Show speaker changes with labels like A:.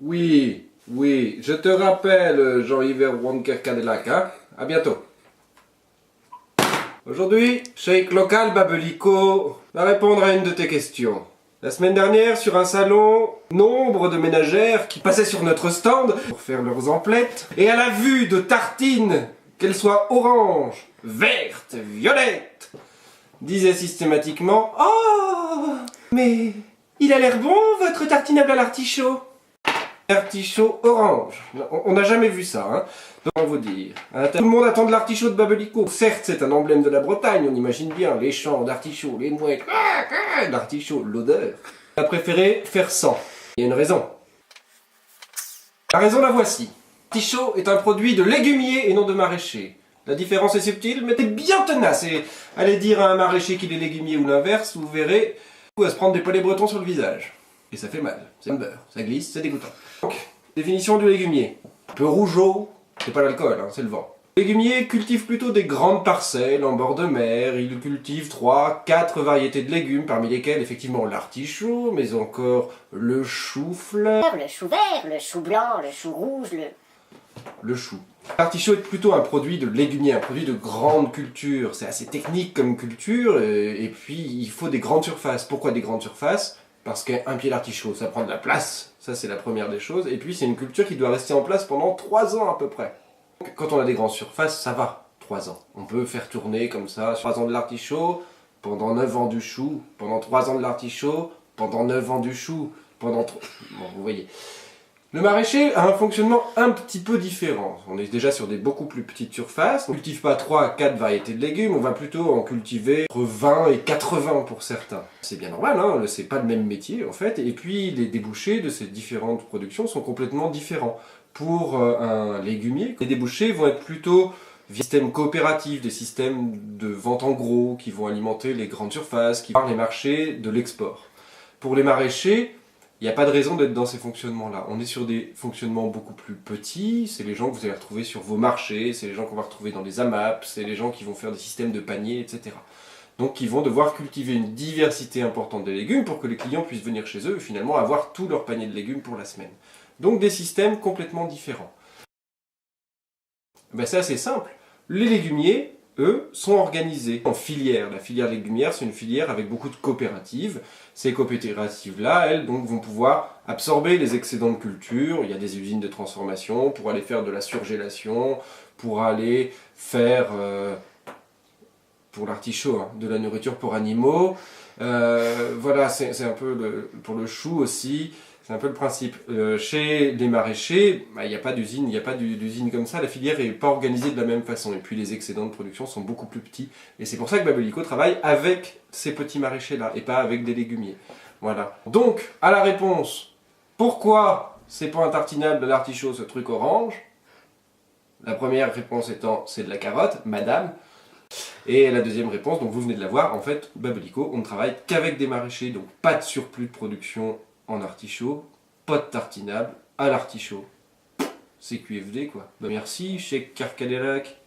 A: Oui, oui, je te rappelle, Jean-Yves Wonker Cadillac, hein? À bientôt. Aujourd'hui, Sheikh Local Babelico va répondre à une de tes questions. La semaine dernière, sur un salon, nombre de ménagères qui passaient sur notre stand pour faire leurs emplettes, et à la vue de tartines, qu'elles soient orange, verte, violette, disaient systématiquement « Oh, mais il a l'air bon, votre tartinable à l'artichaut !» Artichaut orange. On n'a jamais vu ça, hein. Comment vous dire. Tout le monde attend de l'artichaut de Babelico. Certes, c'est un emblème de la Bretagne, on imagine bien. Les champs d'artichaut, les mouettes, l'artichaut, l'odeur. On a préféré faire sans. Il y a une raison. La raison la voici. L'artichaut est un produit de légumier et non de maraîcher. La différence est subtile, mais c'est bien tenace. Et allez dire à un maraîcher qu'il est légumier ou l'inverse, vous verrez, il va se prendre des poilets bretons sur le visage. Et ça fait mal. C'est un beurre. Ça glisse, c'est dégoûtant. Donc, définition du légumier. Un peu rougeau, c'est pas l'alcool, hein, c'est le vent. Le légumier cultive plutôt des grandes parcelles en bord de mer. Il cultive 3-4 variétés de légumes, parmi lesquelles effectivement l'artichaut, mais encore le chou-fleur,
B: le chou vert, le chou blanc, le chou rouge,
A: le chou. L'artichaut est plutôt un produit de légumier, un produit de grande culture. C'est assez technique comme culture, et puis il faut des grandes surfaces. Pourquoi des grandes surfaces ? Parce qu'un pied d'artichaut, ça prend de la place. Ça, c'est la première des choses. Et puis, c'est une culture qui doit rester en place pendant 3 ans à peu près. Donc, quand on a des grandes surfaces, ça va, 3 ans. On peut faire tourner comme ça, 3 ans de l'artichaut, pendant 9 ans du chou, pendant 3 ans de l'artichaut, pendant 9 ans du chou, pendant... Bon, vous voyez. Le maraîcher a un fonctionnement un petit peu différent. On est déjà sur des beaucoup plus petites surfaces. On ne cultive pas 3 à 4 variétés de légumes, on va plutôt en cultiver entre 20 et 80 pour certains. C'est bien normal, hein, c'est pas le même métier en fait. Et puis les débouchés de ces différentes productions sont complètement différents. Pour un légumier, les débouchés vont être plutôt via des systèmes coopératifs, des systèmes de vente en gros qui vont alimenter les grandes surfaces, qui vont les marchés de l'export. Pour les maraîchers, il n'y a pas de raison d'être dans ces fonctionnements-là. On est sur des fonctionnements beaucoup plus petits, c'est les gens que vous allez retrouver sur vos marchés, c'est les gens qu'on va retrouver dans les AMAP, c'est les gens qui vont faire des systèmes de paniers, etc. Donc ils vont devoir cultiver une diversité importante de légumes pour que les clients puissent venir chez eux et finalement avoir tout leur panier de légumes pour la semaine. Donc des systèmes complètement différents. Ben c'est assez simple. Les légumiers, eux, sont organisés en filières. La filière légumière, c'est une filière avec beaucoup de coopératives. Ces coopératives-là, elles, donc, vont pouvoir absorber les excédents de culture. Il y a des usines de transformation pour aller faire de la surgélation, pour aller faire, pour l'artichaut, hein, de la nourriture pour animaux. Voilà, c'est un peu pour le chou aussi. C'est un peu le principe. Chez les maraîchers, il n'y a pas d'usine, il n'y a pas d'usine comme ça, la filière n'est pas organisée de la même façon. Et puis les excédents de production sont beaucoup plus petits. Et c'est pour ça que Babelico travaille avec ces petits maraîchers-là, et pas avec des légumiers. Voilà. Donc, à la réponse, pourquoi c'est pas un tartinable de l'artichaut ce truc orange? La première réponse étant, c'est de la carotte, madame. Et la deuxième réponse, donc vous venez de la voir, en fait, Babelico, on ne travaille qu'avec des maraîchers, donc pas de surplus de production en artichaut, pas de tartinable à l'artichaut. C'est QFD quoi. Bah merci, Cheikh Cadillac.